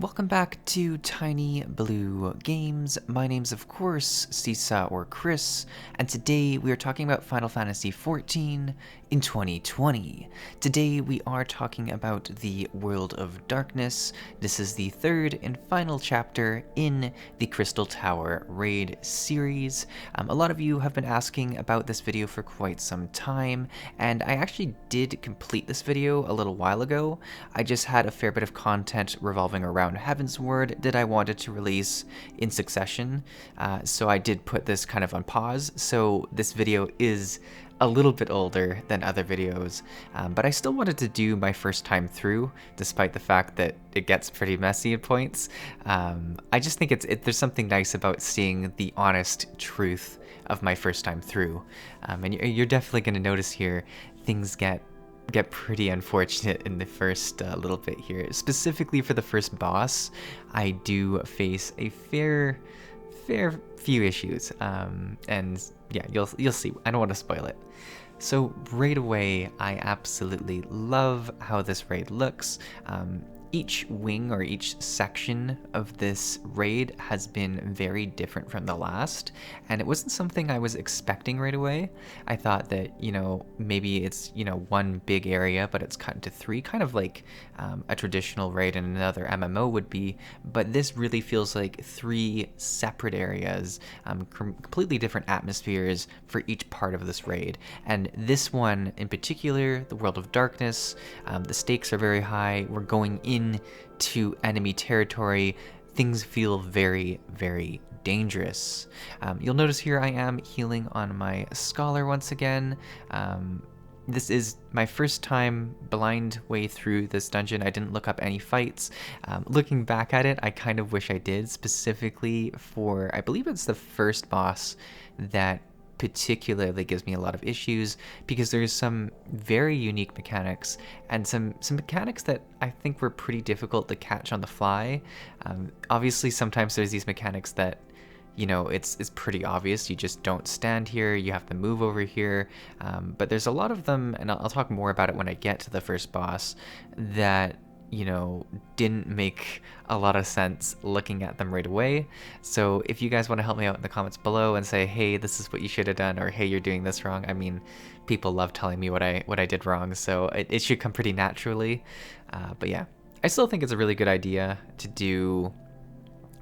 Welcome back to Tiny Blue Games. My name's of course Csaw or Chris, and today we are talking about Final Fantasy XIV in 2020. Today we are talking about the World of Darkness. This is the third and final chapter in the Crystal Tower raid series. A lot of you have been asking about this video for quite some time, and I actually did complete this video a little while ago. I just had a fair bit of content revolving around Heavensward that I wanted to release in succession, so I did put this kind of on pause. So this video is a little bit older than other videos, but I still wanted to do my first time through, despite the fact that it gets pretty messy at points. I just think there's something nice about seeing the honest truth of my first time through, and you're definitely going to notice here things get pretty unfortunate in the first little bit here. Specifically for the first boss, I do face a fair few issues, and yeah, you'll see. I don't want to spoil it. So right away, I absolutely love how this raid looks. Each wing or each section of this raid has been very different from the last, and it wasn't something I was expecting right away. I thought that, maybe it's, one big area, but it's cut into three, kind of like a traditional raid in another MMO would be, but this really feels like three separate areas, completely different atmospheres for each part of this raid. And this one in particular, the World of Darkness, the stakes are very high. We're going into enemy territory. Things feel very, very dangerous. You'll notice here I am healing on my Scholar once again. This is my first time blind way through this dungeon. I didn't look up any fights. Looking back at it, I kind of wish I did, specifically for, I believe it's the first boss that particularly gives me a lot of issues, because there's some very unique mechanics and some mechanics that I think were pretty difficult to catch on the fly. Obviously, sometimes there's these mechanics that, it's pretty obvious. You just don't stand here, you have to move over here. But there's a lot of them, and I'll talk more about it when I get to the first boss, that didn't make a lot of sense looking at them right away. So if you guys want to help me out in the comments below and say, hey, this is what you should have done, or hey, you're doing this wrong. I mean, people love telling me what I did wrong, so it should come pretty naturally. But yeah, I still think it's a really good idea to do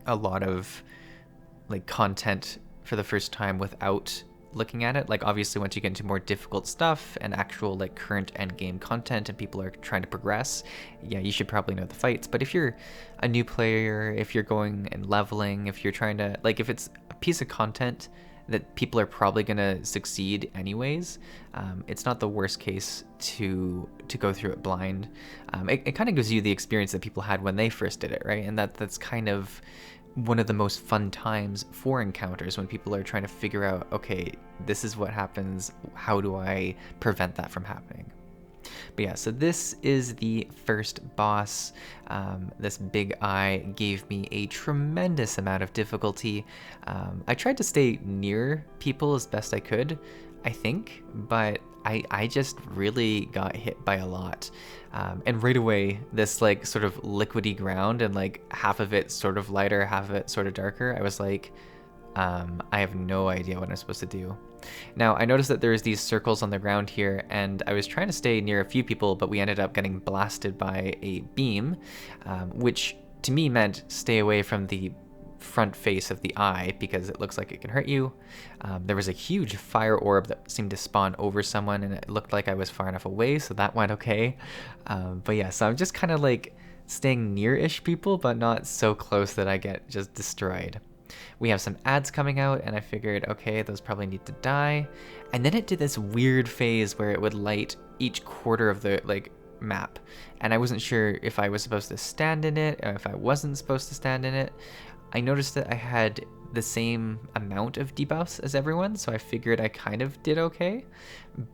a lot of like content for the first time without looking at it. Like, obviously once you get into more difficult stuff and actual like current end game content and people are trying to progress, yeah, you should probably know the fights. But if you're a new player, if you're going and leveling, if you're trying to, like, if it's a piece of content that people are probably gonna succeed anyways, it's not the worst case to go through it blind. It kind of gives you the experience that people had when they first did it, right? And that's kind of one of the most fun times for encounters, when people are trying to figure out, okay, this is what happens, how do I prevent that from happening? But yeah, so this is the first boss. This big eye gave me a tremendous amount of difficulty. I tried to stay near people as best I could, I think, but I just really got hit by a lot. And right away, this like sort of liquidy ground, and like half of it sort of lighter, half of it sort of darker, I was like, I have no idea what I'm supposed to do. Now, I noticed that there's these circles on the ground here, and I was trying to stay near a few people, but we ended up getting blasted by a beam, which to me meant stay away from the front face of the eye, because it looks like it can hurt you. There was a huge fire orb that seemed to spawn over someone, and it looked like I was far enough away, so that went okay. But yeah, so I'm just kind of like staying near-ish people, but not so close that I get just destroyed. We have some ads coming out, and I figured, okay, those probably need to die. And then it did this weird phase where it would light each quarter of the like map, and I wasn't sure if I was supposed to stand in it or if I wasn't supposed to stand in it. I noticed that I had the same amount of debuffs as everyone, so I figured I kind of did okay,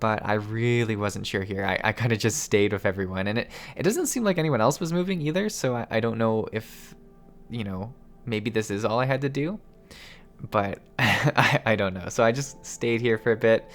but I really wasn't sure here. I kind of just stayed with everyone, and it doesn't seem like anyone else was moving either, so I don't know if, maybe this is all I had to do, but I don't know. So I just stayed here for a bit.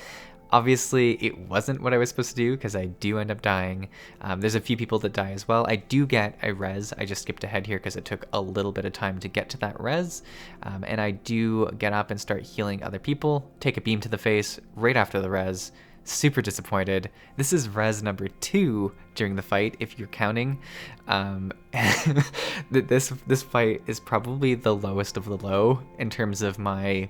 Obviously, it wasn't what I was supposed to do because I do end up dying. There's a few people that die as well. I do get a res. I just skipped ahead here because it took a little bit of time to get to that res. And I do get up and start healing other people, take a beam to the face right after the res. Super disappointed. This is res number 2 during the fight, if you're counting. This fight is probably the lowest of the low in terms of my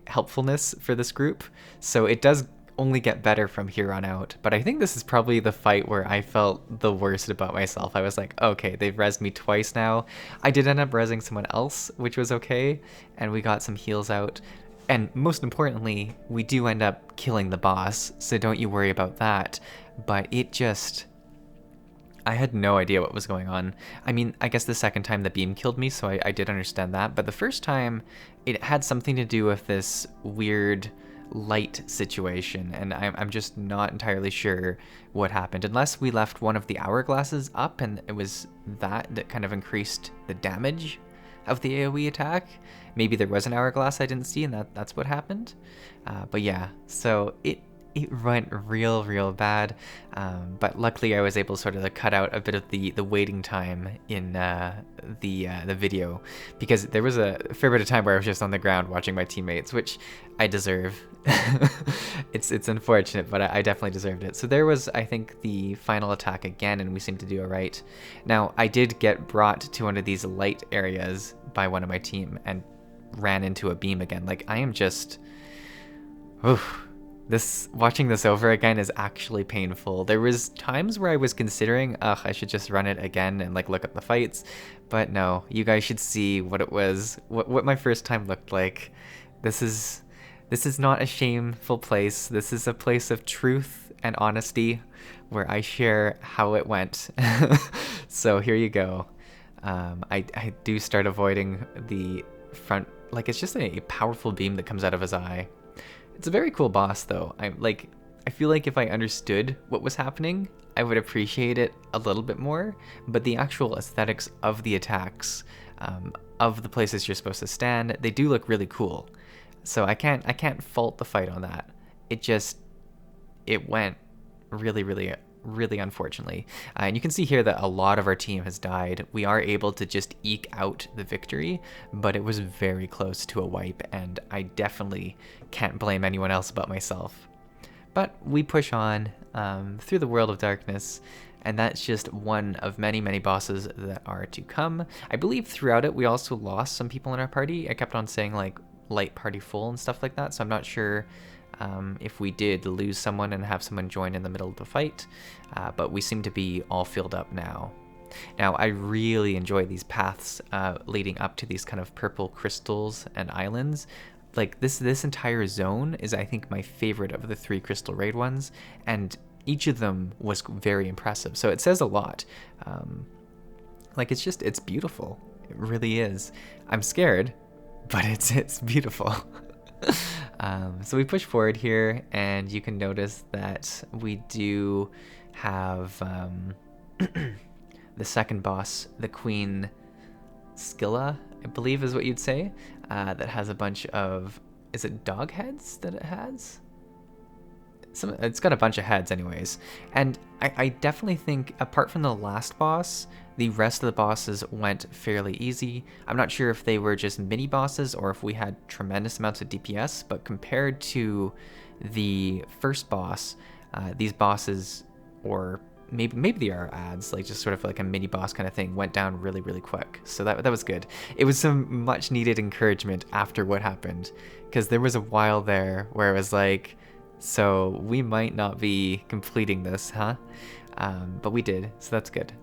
helpfulness for this group, so it does only get better from here on out. But I think this is probably the fight where I felt the worst about myself. I was like, okay, they've rezzed me twice now. I did end up rezzing someone else, which was okay, and we got some heals out. And most importantly, we do end up killing the boss, so don't you worry about that. But it just... I had no idea what was going on. I mean, I guess the second time the beam killed me, so I did understand that. But the first time, it had something to do with this weird light situation, and I'm just not entirely sure what happened. Unless we left one of the hourglasses up, and it was that kind of increased the damage of the AoE attack. Maybe there was an hourglass I didn't see, and that's what happened. But yeah, so it went real bad, but luckily I was able sort of to cut out a bit of the waiting time in the video, because there was a fair bit of time where I was just on the ground watching my teammates, which I deserve. It's unfortunate, but I definitely deserved it. So there was, I think, the final attack again, and we seemed to do it right. Now, I did get brought to one of these light areas by one of my team and ran into a beam again. Like, I am just... Oof. Watching this over again is actually painful. There was times where I was considering, I should just run it again and like look at the fights, but no, you guys should see what it was, what my first time looked like. This is not a shameful place. This is a place of truth and honesty where I share how it went. So here you go. I do start avoiding the front, like it's just a powerful beam that comes out of his eye. It's a very cool boss, though. I feel like if I understood what was happening, I would appreciate it a little bit more. But the actual aesthetics of the attacks, of the places you're supposed to stand, they do look really cool. So I can't fault the fight on that. It went really unfortunately. And you can see here that a lot of our team has died. We are able to just eke out the victory, but it was very close to a wipe, and I definitely can't blame anyone else but myself. But we push on through the world of darkness, and that's just one of many bosses that are to come. I believe throughout it we also lost some people in our party. I kept on saying like light party full and stuff like that, so I'm not sure if we did lose someone and have someone join in the middle of the fight, but we seem to be all filled up now. Now, I really enjoy these paths leading up to these kind of purple crystals and islands. Like this entire zone is, I think, my favorite of the 3 crystal raid ones, and each of them was very impressive. So it says a lot. Like it's beautiful. It really is. I'm scared, but it's beautiful. So we push forward here, and you can notice that we do have the second boss, the Queen Scylla, I believe is what you'd say, that has a bunch of, is it dog heads that it has? It's got a bunch of heads anyways. And I definitely think, apart from the last boss, the rest of the bosses went fairly easy. I'm not sure if they were just mini bosses or if we had tremendous amounts of DPS, but compared to the first boss, these bosses, or maybe they are ads, like just sort of like a mini boss kind of thing, went down really quick. So that was good. It was some much needed encouragement after what happened, because there was a while there where it was like, so we might not be completing this, huh? But we did, so that's good.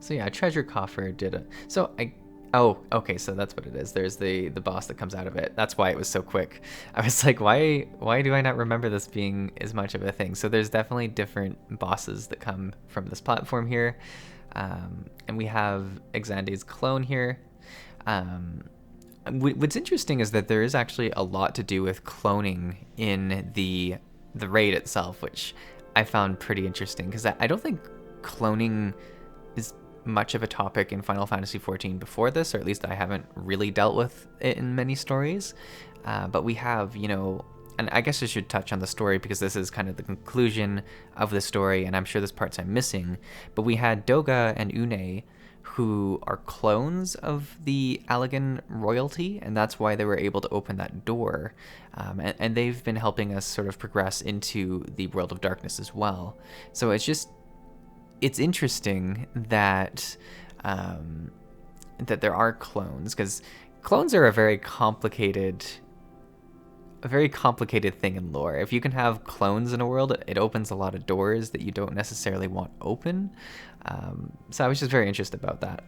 So yeah, treasure coffer did it. So oh, okay, so that's what it is. There's the boss that comes out of it. That's why it was so quick. I was like, why do I not remember this being as much of a thing? So there's definitely different bosses that come from this platform here. And we have Xande's clone here. What's interesting is that there is actually a lot to do with cloning in the raid itself, which I found pretty interesting, because I don't think cloning is much of a topic in Final Fantasy XIV before this, or at least I haven't really dealt with it in many stories. But we have, and I guess I should touch on the story because this is kind of the conclusion of the story, and I'm sure there's parts I'm missing. But we had Doga and Une, who are clones of the Allegan royalty, and that's why they were able to open that door. And they've been helping us sort of progress into the world of darkness as well. So it's interesting that that there are clones, because clones are a very complicated thing in lore. If you can have clones in a world, it opens a lot of doors that you don't necessarily want open. So I was just very interested about that.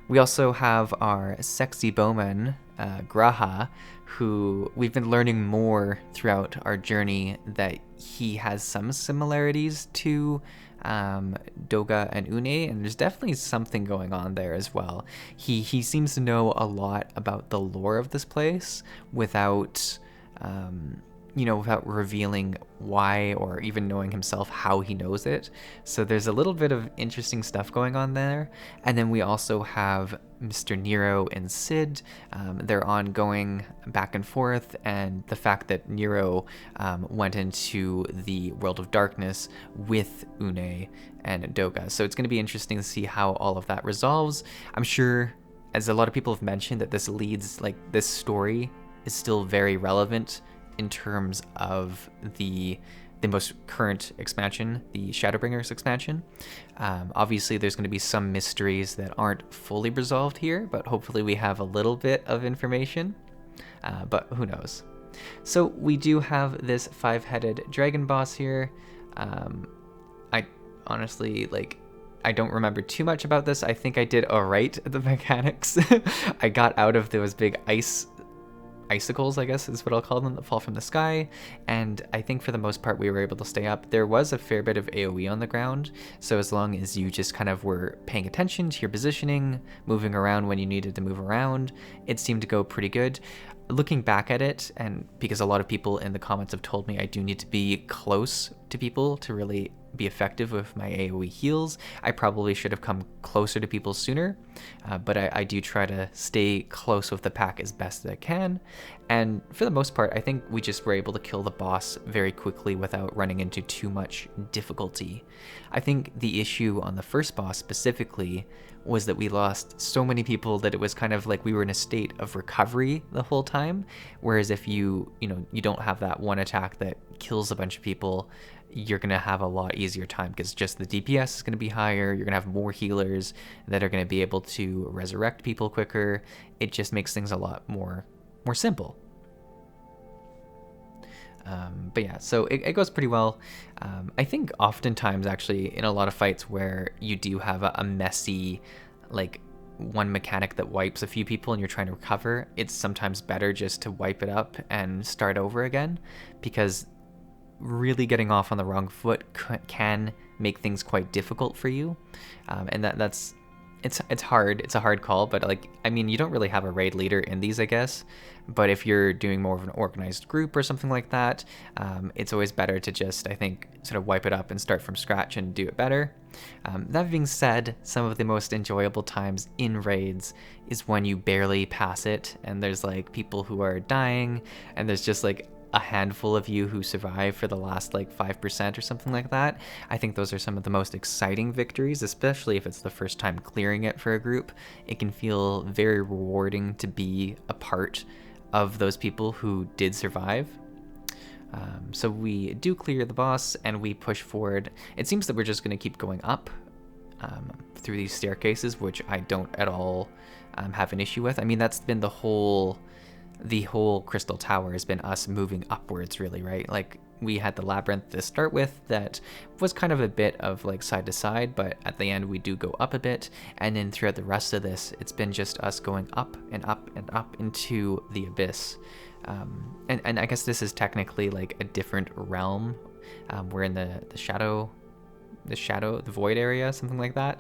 We also have our sexy bowman, Graha, who we've been learning more throughout our journey that he has some similarities to Doga and Une, and there's definitely something going on there as well. He seems to know a lot about the lore of this place without without revealing why or even knowing himself how he knows it. So there's a little bit of interesting stuff going on there. And then we also have Mr. Nero and Sid. They're ongoing back and forth, and the fact that Nero went into the world of darkness with Une and Doga. So it's going to be interesting to see how all of that resolves. I'm sure, as a lot of people have mentioned, that this story is still very relevant in terms of the most current expansion, the Shadowbringers expansion. Obviously, there's going to be some mysteries that aren't fully resolved here, but hopefully we have a little bit of information, but who knows. So we do have this 5-headed dragon boss here. I honestly, I don't remember too much about this. I think I did all right at the mechanics. I got out of those big icicles, I guess is what I'll call them, that fall from the sky, and I think for the most part we were able to stay up. There was a fair bit of AoE on the ground, so as long as you just kind of were paying attention to your positioning, moving around when you needed to move around, it seemed to go pretty good. Looking back at it, and because a lot of people in the comments have told me I do need to be close to people to really be effective with my AoE heals, I probably should have come closer to people sooner, but I do try to stay close with the pack as best as I can, and for the most part I think we just were able to kill the boss very quickly without running into too much difficulty. I think the issue on the first boss specifically was that we lost so many people that it was kind of like we were in a state of recovery the whole time, whereas if you don't have that one attack that kills a bunch of people, you're going to have a lot easier time because just the DPS is going to be higher. You're going to have more healers that are going to be able to resurrect people quicker. It just makes things a lot more simple. But yeah, so it goes pretty well. I think oftentimes actually in a lot of fights where you do have a messy, one mechanic that wipes a few people and you're trying to recover, it's sometimes better just to wipe it up and start over again, because really getting off on the wrong foot can make things quite difficult for you, and it's hard. It's a hard call, but you don't really have a raid leader in these, I guess, but if you're doing more of an organized group or something like that, it's always better to just, I think, sort of wipe it up and start from scratch and do it better. That being said, some of the most enjoyable times in raids is when you barely pass it and there's people who are dying and there's just a handful of you who survive for the last 5% or something like that. I think those are some of the most exciting victories, especially if it's the first time clearing it for a group. It can feel very rewarding to be a part of those people who did survive. So we do clear the boss and we push forward. It seems that we're just going to keep going up through these staircases, which I don't at all have an issue with. That's been the whole Crystal Tower has been us moving upwards, really, right? We had the labyrinth to start with that was kind of a bit of side to side, but at the end we do go up a bit, and then throughout the rest of this it's been just us going up and up and up into the abyss. And I guess this is technically a different realm. We're in the Shadow the void area, something like that.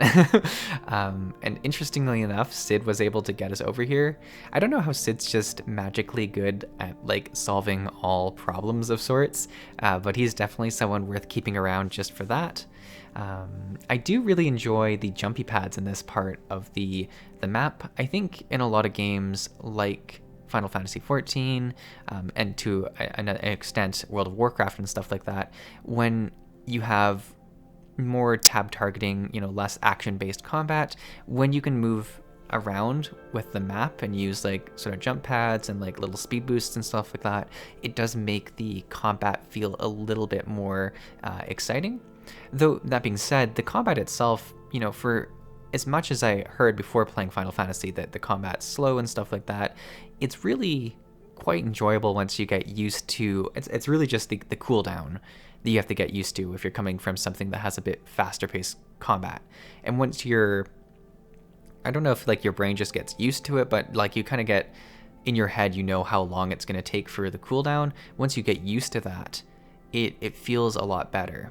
And interestingly enough, Sid was able to get us over here. I don't know how Sid's just magically good at like solving all problems of sorts, but he's definitely someone worth keeping around just for that. I do really enjoy the jumpy pads in this part of the map. I think in a lot of games like Final Fantasy XIV, and to an extent World of Warcraft and stuff like that, when you have more tab targeting, less action-based combat, when you can move around with the map and use like sort of jump pads and like little speed boosts and stuff like that, it does make the combat feel a little bit more exciting. Though that being said, the combat itself, for as much as I heard before playing Final Fantasy that the combat's slow and stuff like that, it's really quite enjoyable once you get used to it's really just the cooldown that you have to get used to if you're coming from something that has a bit faster paced combat. And once I don't know if like your brain just gets used to it, but like you kind of get in your head, how long it's going to take for the cooldown. Once you get used to that, it feels a lot better.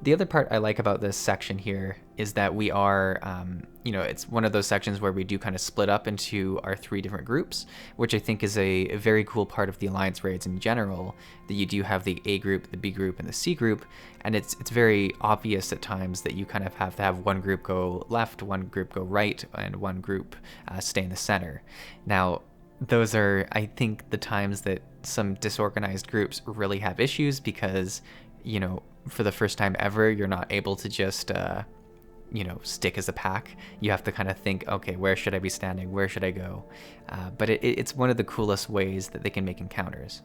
The other part I like about this section here is that we are, it's one of those sections where we do kind of split up into our 3 different groups, which I think is a very cool part of the Alliance raids in general, that you do have the A group, the B group, and the C group, and it's very obvious at times that you kind of have to have one group go left, one group go right, and one group stay in the center. Now, those are, I think, the times that some disorganized groups really have issues because, for the first time ever, you're not able to just, stick as a pack. You have to kind of think, okay, where should I be standing? Where should I go? But it's one of the coolest ways that they can make encounters.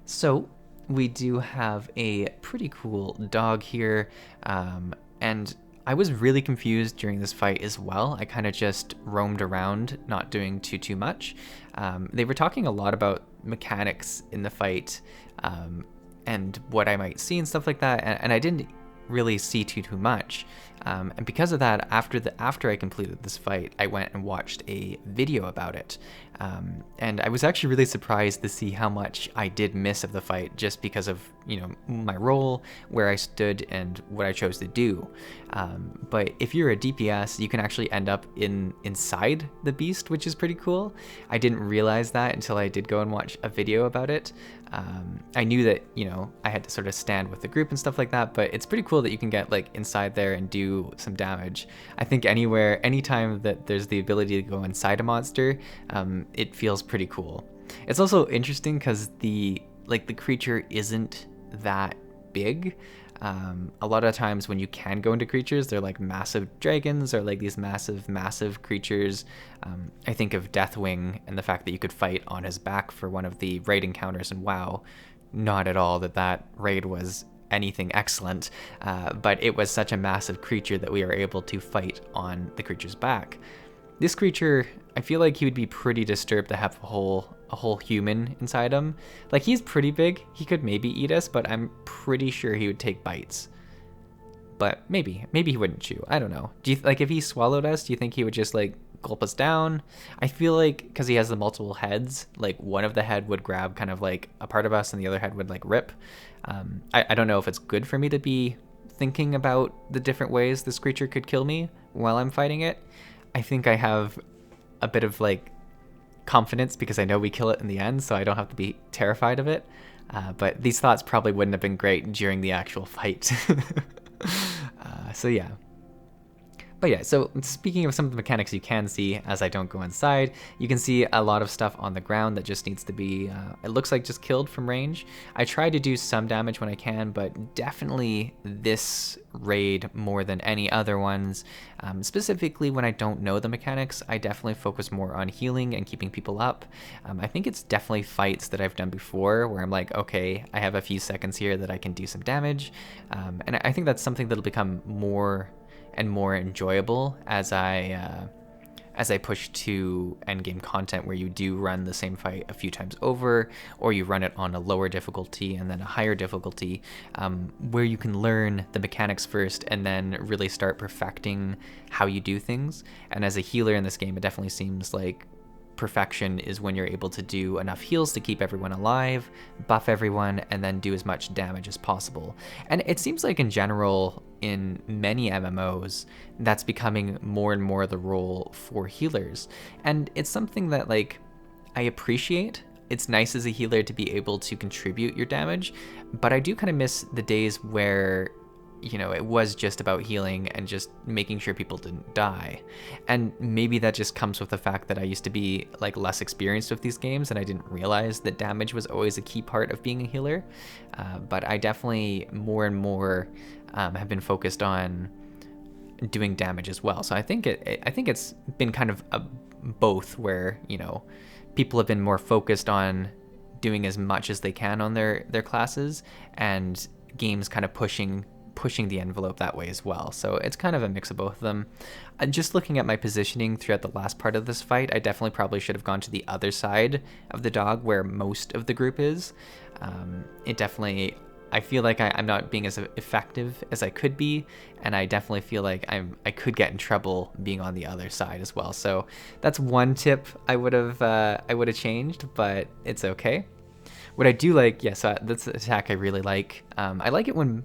So we do have a pretty cool dog here. And I was really confused during this fight as well. I kind of just roamed around, not doing too much. They were talking a lot about mechanics in the fight, and what I might see and stuff like that, and I didn't really see too much. And because of that, after I completed this fight, I went and watched a video about it. And I was actually really surprised to see how much I did miss of the fight just because of, my role, where I stood, and what I chose to do. But if you're a DPS, you can actually end up inside the beast, which is pretty cool. I didn't realize that until I did go and watch a video about it. I knew that, I had to sort of stand with the group and stuff like that, but it's pretty cool that you can get like inside there and do some damage. I think anytime that there's the ability to go inside a monster, it feels pretty cool. It's also interesting because the creature isn't that big. A lot of times when you can go into creatures, they're like massive dragons or like these massive creatures. I think of Deathwing and the fact that you could fight on his back for one of the raid encounters in WoW. Not at all that raid was anything excellent, but it was such a massive creature that we were able to fight on the creature's back. This creature, I feel like he would be pretty disturbed to have a whole human inside him. Like, he's pretty big. He could maybe eat us, but I'm pretty sure he would take bites. But maybe he wouldn't chew. I don't know. Do you if he swallowed us, do you think he would just like gulp us down? I feel like because he has the multiple heads, like one of the head would grab kind of like a part of us, and the other head would like rip. I don't know if it's good for me to be thinking about the different ways this creature could kill me while I'm fighting it. I think I have a bit of like confidence because I know we kill it in the end, so I don't have to be terrified of it. But these thoughts probably wouldn't have been great during the actual fight. So yeah. But yeah, so speaking of some of the mechanics you can see as I don't go inside, you can see a lot of stuff on the ground that just needs to be, it looks like just killed from range. I try to do some damage when I can, but definitely this raid more than any other ones. Specifically when I don't know the mechanics, I definitely focus more on healing and keeping people up. I think it's definitely fights that I've done before where I'm like, okay, I have a few seconds here that I can do some damage. And I think that's something that'll become more and more enjoyable as I push to endgame content where you do run the same fight a few times over, or you run it on a lower difficulty and then a higher difficulty, where you can learn the mechanics first and then really start perfecting how you do things. And as a healer in this game, it definitely seems like perfection is when you're able to do enough heals to keep everyone alive, buff everyone, and then do as much damage as possible. And it seems like in general, in many MMOs, that's becoming more and more the role for healers. And it's something that, like, I appreciate. It's nice as a healer to be able to contribute your damage, but I do kind of miss the days where, you know, it was just about healing and just making sure people didn't die. And maybe that just comes with the fact that I used to be like less experienced with these games and I didn't realize that damage was always a key part of being a healer. But I definitely more and more have been focused on doing damage as well. So I think it's been kind of both, where, you know, people have been more focused on doing as much as they can on their classes, and games kind of pushing the envelope that way as well. So it's kind of a mix of both of them. Just looking at my positioning throughout the last part of this fight, I definitely probably should have gone to the other side of the dog where most of the group is. I feel like I'm not being as effective as I could be, and I definitely feel like I could get in trouble being on the other side as well. So that's one tip I would have changed, but it's okay. What I do like, so that's the attack I really like. I like it when,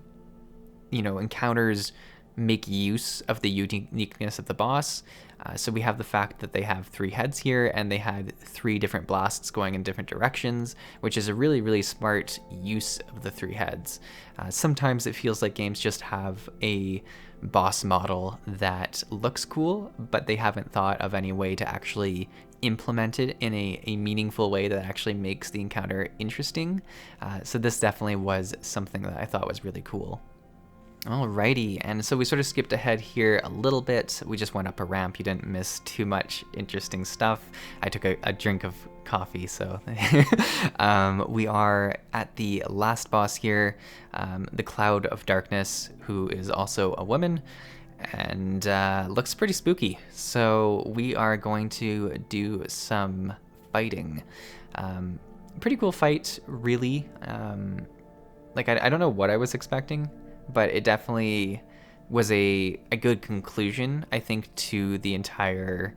you know, encounters make use of the uniqueness of the boss. So we have the fact that they have 3 heads here, and they had 3 different blasts going in different directions, which is a really, really smart use of the 3 heads. Sometimes it feels like games just have a boss model that looks cool, but they haven't thought of any way to actually implement it in a meaningful way that actually makes the encounter interesting. So this definitely was something that I thought was really cool. Alrighty, and so we sort of skipped ahead here a little bit. We just went up a ramp. You didn't miss too much interesting stuff. I took a drink of coffee, so we are at the last boss here, the Cloud of Darkness, who is also a woman, and looks pretty spooky. So we are going to do some fighting. Pretty cool fight, really. Like, I don't know what I was expecting, but it definitely was a good conclusion, I think, to the entire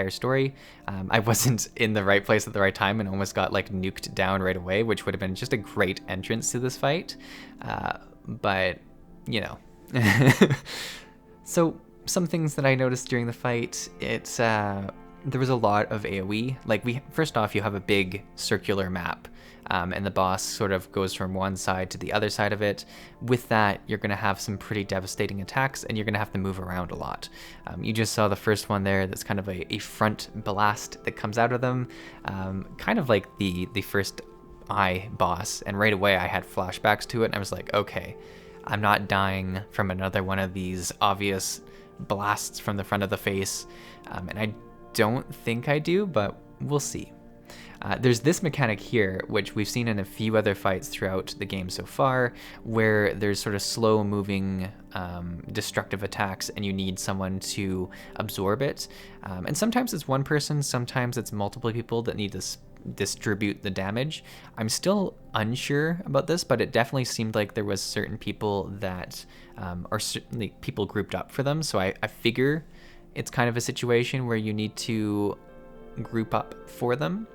story. I wasn't in the right place at the right time and almost got like nuked down right away, which would have been just a great entrance to this fight. But, you know. So some things that I noticed during the fight, there was a lot of AoE. Like, first off, you have a big circular map. And the boss sort of goes from one side to the other side of it. With that, you're going to have some pretty devastating attacks, and you're going to have to move around a lot. You just saw the first one there. That's kind of a front blast that comes out of them, kind of like the first Eye boss. And right away, I had flashbacks to it, and I was like, okay, I'm not dying from another one of these obvious blasts from the front of the face. And I don't think I do, but we'll see. There's this mechanic here, which we've seen in a few other fights throughout the game so far, where there's sort of slow-moving, destructive attacks, and you need someone to absorb it. And sometimes it's one person, sometimes it's multiple people that need to distribute the damage. I'm still unsure about this, but it definitely seemed like there was certain people that are certainly people grouped up for them. So I figure it's kind of a situation where you need to group up for them,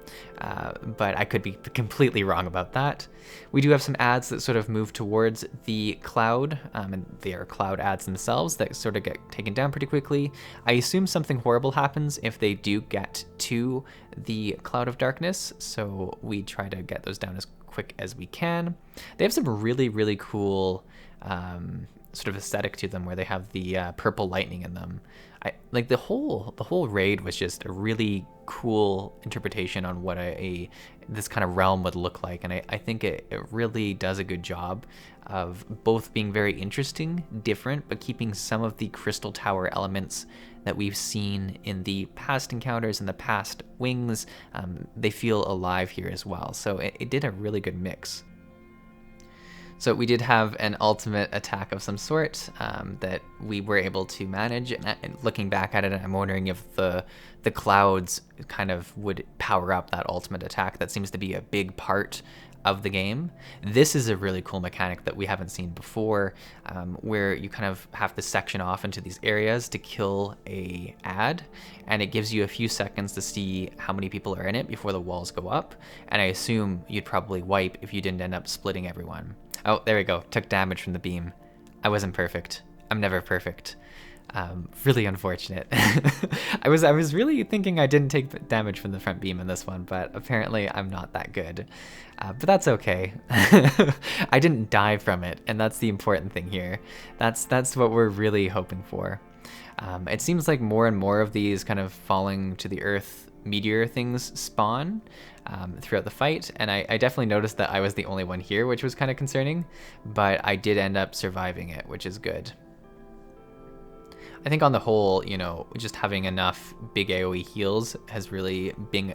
but I could be completely wrong about that. We do have some ads that sort of move towards the cloud, and they are cloud ads themselves that sort of get taken down pretty quickly. I assume something horrible happens if they do get to the Cloud of Darkness, so we try to get those down as quick as we can. They have some really, really cool sort of aesthetic to them, where they have the purple lightning in them. Like the whole raid was just a really cool interpretation on what this kind of realm would look like, and I think it really does a good job of both being very interesting, different, but keeping some of the Crystal Tower elements that we've seen in the past encounters and the past wings. They feel alive here as well, so it did a really good mix. So we did have an ultimate attack of some sort that we were able to manage. And looking back at it, I'm wondering if the clouds kind of would power up that ultimate attack. That seems to be a big part of the game. This is a really cool mechanic that we haven't seen before, where you kind of have to section off into these areas to kill a ad, and it gives you a few seconds to see how many people are in it before the walls go up, and I assume you'd probably wipe if you didn't end up splitting everyone. Oh, there we go, took damage from the beam. I wasn't perfect. I'm never perfect. Really unfortunate. I was really thinking I didn't take damage from the front beam in this one, but apparently I'm not that good. But that's okay. I didn't die from it, and that's the important thing here. That's what we're really hoping for. It seems like more and more of these kind of falling to the earth meteor things spawn throughout the fight, and I definitely noticed that I was the only one here, which was kind of concerning, but I did end up surviving it, which is good. I think on the whole, you know, just having enough big AoE heals has really been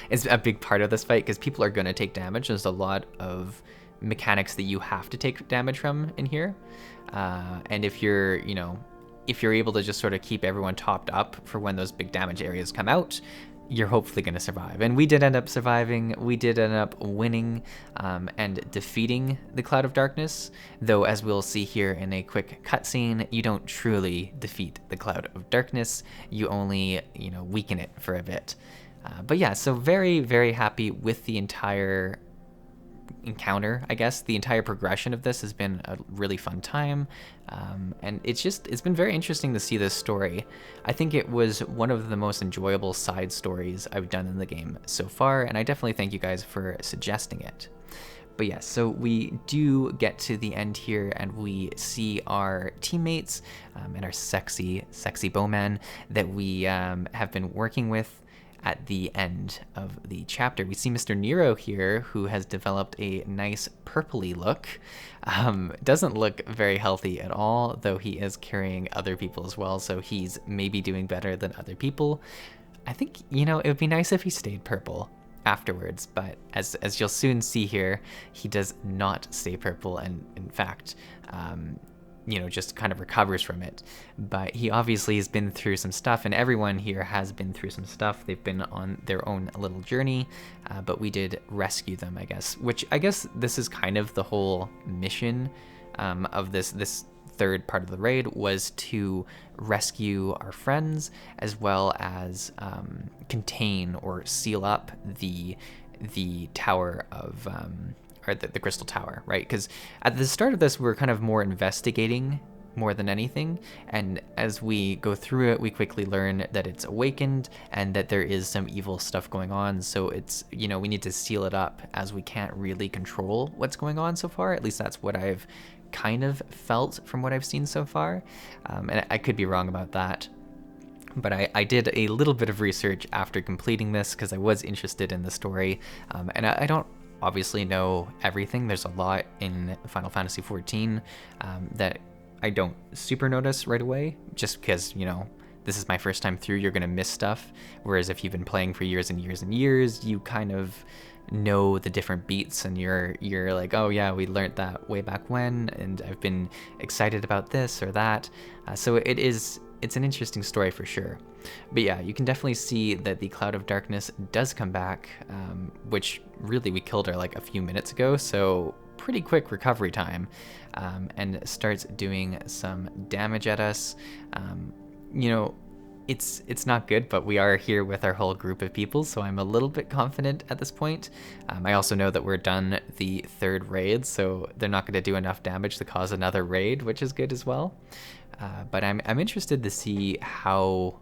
is a big part of this fight, because people are going to take damage. There's a lot of mechanics that you have to take damage from in here, and if you're, you know, if you're able to just sort of keep everyone topped up for when those big damage areas come out, you're hopefully going to survive. And we did end up surviving. We did end up winning and defeating the Cloud of Darkness, though as we'll see here in a quick cutscene, you don't truly defeat the Cloud of Darkness. You only, you know, weaken it for a bit. But yeah, so very, very happy with the entire encounter, I guess. The entire progression of this has been a really fun time, and it's been very interesting to see this story. I think it was one of the most enjoyable side stories I've done in the game so far, and I definitely thank you guys for suggesting it. But yeah, so we do get to the end here, and we see our teammates and our sexy bowman that we have been working with at the end of the chapter. We see Mr. Nero here, who has developed a nice purpley look. Doesn't look very healthy at all, though he is carrying other people as well, so he's maybe doing better than other people. I think, you know, it would be nice if he stayed purple afterwards, but as you'll soon see here, he does not stay purple, and in fact, you know, just kind of recovers from it. But he obviously has been through some stuff, and everyone here has been through some stuff. They've been on their own little journey, but we did rescue them, I guess, which I guess this is kind of the whole mission of this third part of the raid, was to rescue our friends as well as contain or seal up the tower of or the crystal tower, right? Because at the start of this, we're kind of more investigating more than anything, and as we go through it, we quickly learn that it's awakened and that there is some evil stuff going on. So it's, you know, we need to seal it up, as we can't really control what's going on so far. At least that's what I've kind of felt from what I've seen so far, and I could be wrong about that. But I did a little bit of research after completing this, because I was interested in the story, and I don't obviously know everything. There's a lot in Final Fantasy XIV that I don't super notice right away, just because, you know, this is my first time through. You're going to miss stuff, whereas if you've been playing for years and years and years, you kind of know the different beats, and you're like, oh yeah, we learned that way back when, and I've been excited about this or that. So it's an interesting story for sure. But yeah, you can definitely see that the Cloud of Darkness does come back, which really we killed her like a few minutes ago, so pretty quick recovery time, and starts doing some damage at us. You know, it's not good, but we are here with our whole group of people, so I'm a little bit confident at this point. I also know that we're done the third raid, so they're not going to do enough damage to cause another raid, which is good as well. But I'm interested to see how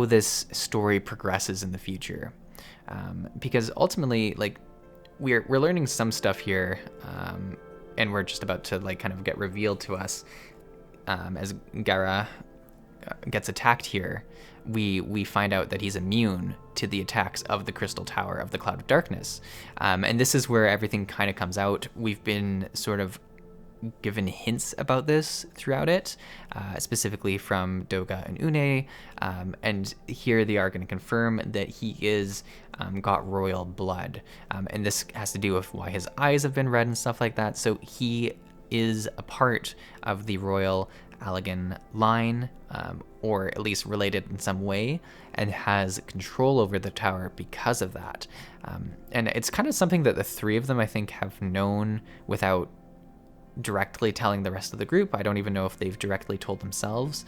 this story progresses in the future, because ultimately, like, we're learning some stuff here, and we're just about to like kind of get revealed to us as Gara gets attacked here. We find out that he's immune to the attacks of the Crystal Tower of the Cloud of Darkness, and this is where everything kind of comes out. We've been sort of given hints about this throughout it, specifically from Doga and Une, and here they are going to confirm that he is got royal blood, and this has to do with why his eyes have been red and stuff like that. So he is a part of the royal Allegan line, or at least related in some way, and has control over the tower because of that. And it's kind of something that the three of them, I think, have known without directly telling the rest of the group. I don't even know if they've directly told themselves,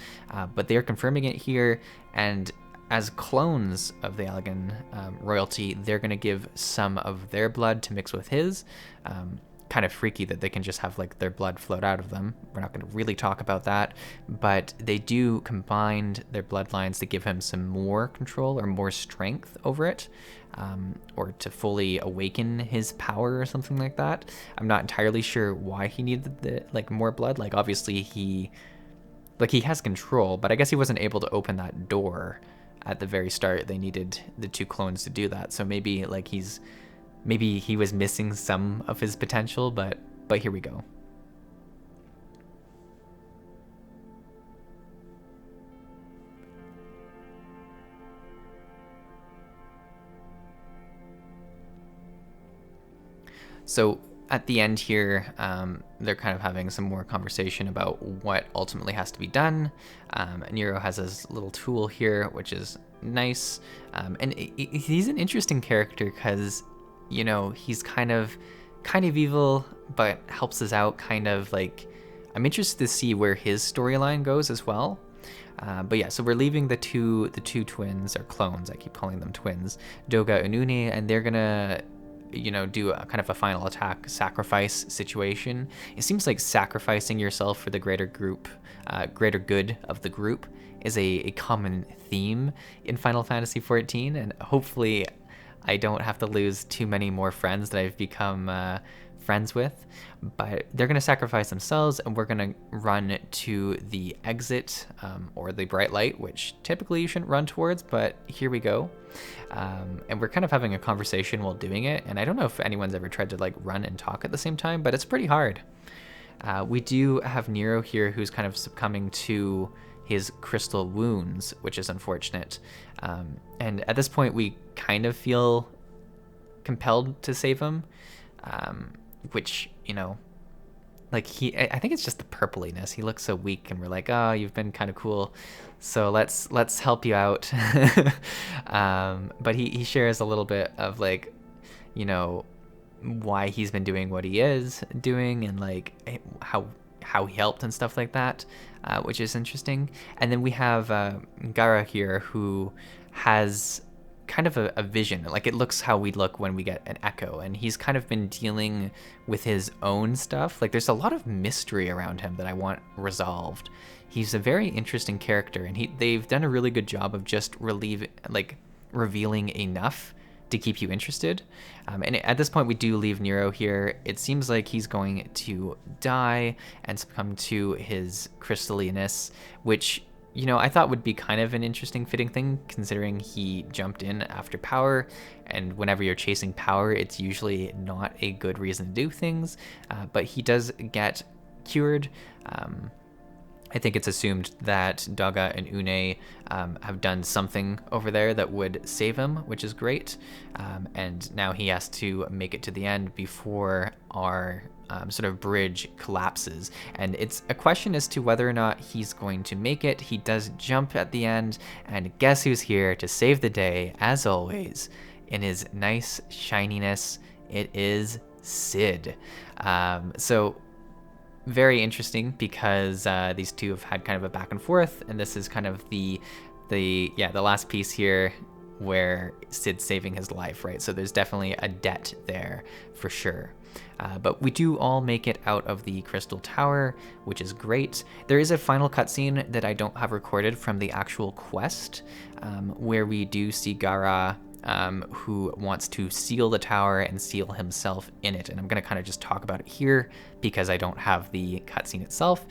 but they're confirming it here. And as clones of the Allegan royalty, they're going to give some of their blood to mix with his. Kind of freaky that they can just have like their blood float out of them. We're not going to really talk about that, but they do combine their bloodlines to give him some more control or more strength over it, or to fully awaken his power or something like that. I'm not entirely sure why he needed the more blood. Like obviously he has control, but I guess he wasn't able to open that door at the very start. They needed the two clones to do that. So maybe he was missing some of his potential, but here we go. So at the end here, they're kind of having some more conversation about what ultimately has to be done. Nero has his little tool here, which is nice. And he's an interesting character because, you know, he's kind of evil, but helps us out kind of like, I'm interested to see where his storyline goes as well. But yeah, so we're leaving the two twins, or clones, I keep calling them twins, Doga and Une, and they're gonna, you know, do a kind of a final attack sacrifice situation. It seems like sacrificing yourself for the greater good of the group is a common theme in Final Fantasy XIV, and hopefully I don't have to lose too many more friends that I've become friends with. But they're going to sacrifice themselves, and we're going to run to the exit, or the bright light, which typically you shouldn't run towards, but here we go. And we're kind of having a conversation while doing it, and I don't know if anyone's ever tried to like run and talk at the same time, but it's pretty hard. We do have Nero here, who's kind of succumbing to his crystal wounds, which is unfortunate. And at this point, we kind of feel compelled to save him, which, you know, like I think it's just the purpliness. He looks so weak, and we're like, oh, you've been kind of cool, so let's help you out. But he shares a little bit of like, you know, why he's been doing what he is doing, and like how he helped and stuff like that, which is interesting. And then we have Gara here, who has kind of a vision. Like, it looks how we look when we get an echo, and he's kind of been dealing with his own stuff. Like, there's a lot of mystery around him that I want resolved. He's a very interesting character, and they've done a really good job of just revealing enough to keep you interested. And at this point, we do leave Nero here. It seems like he's going to die and succumb to his crystalliness, which, you know, I thought would be kind of an interesting fitting thing, considering he jumped in after power, and whenever you're chasing power, it's usually not a good reason to do things, but he does get cured. I think it's assumed that Daga and Une have done something over there that would save him, which is great. And now he has to make it to the end before our sort of bridge collapses. And it's a question as to whether or not he's going to make it. He does jump at the end, and guess who's here to save the day, as always, in his nice shininess? It is Cid. So very interesting, because these two have had kind of a back and forth, and this is kind of the last piece here where Cid's saving his life, right? So there's definitely a debt there for sure. But we do all make it out of the Crystal Tower, which is great. There is a final cutscene that I don't have recorded from the actual quest, where we do see Gara, who wants to seal the tower and seal himself in it. And I'm going to kind of just talk about it here because I don't have the cutscene itself.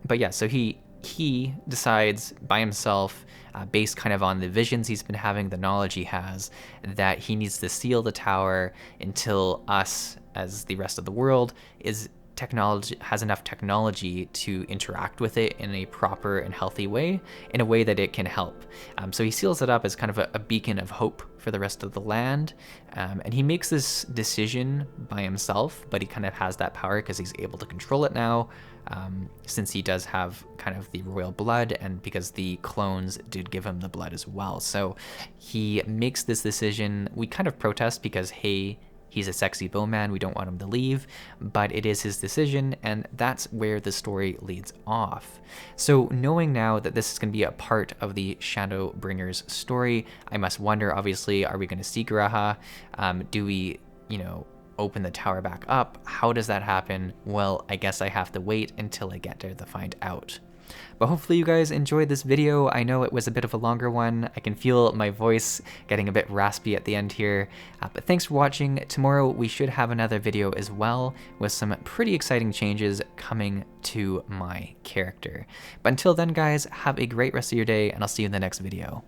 But yeah, so he decides by himself, based kind of on the visions he's been having, the knowledge he has, that he needs to seal the tower until us, as the rest of the world, is technology has enough technology to interact with it in a proper and healthy way, in a way that it can help. So he seals it up as kind of a beacon of hope for the rest of the land, and he makes this decision by himself, but he kind of has that power because he's able to control it now, since he does have kind of the royal blood, and because the clones did give him the blood as well. So he makes this decision. We kind of protest because, hey, he's a sexy bowman, we don't want him to leave, but it is his decision, and that's where the story leads off. So knowing now that this is going to be a part of the Shadowbringers story, I must wonder, obviously, are we going to see Garaha? Do we, open the tower back up? How does that happen? Well, I guess I have to wait until I get there to find out. But hopefully you guys enjoyed this video. I know it was a bit of a longer one. I can feel my voice getting a bit raspy at the end here. But thanks for watching. Tomorrow we should have another video as well with some pretty exciting changes coming to my character. But until then, guys, have a great rest of your day, and I'll see you in the next video.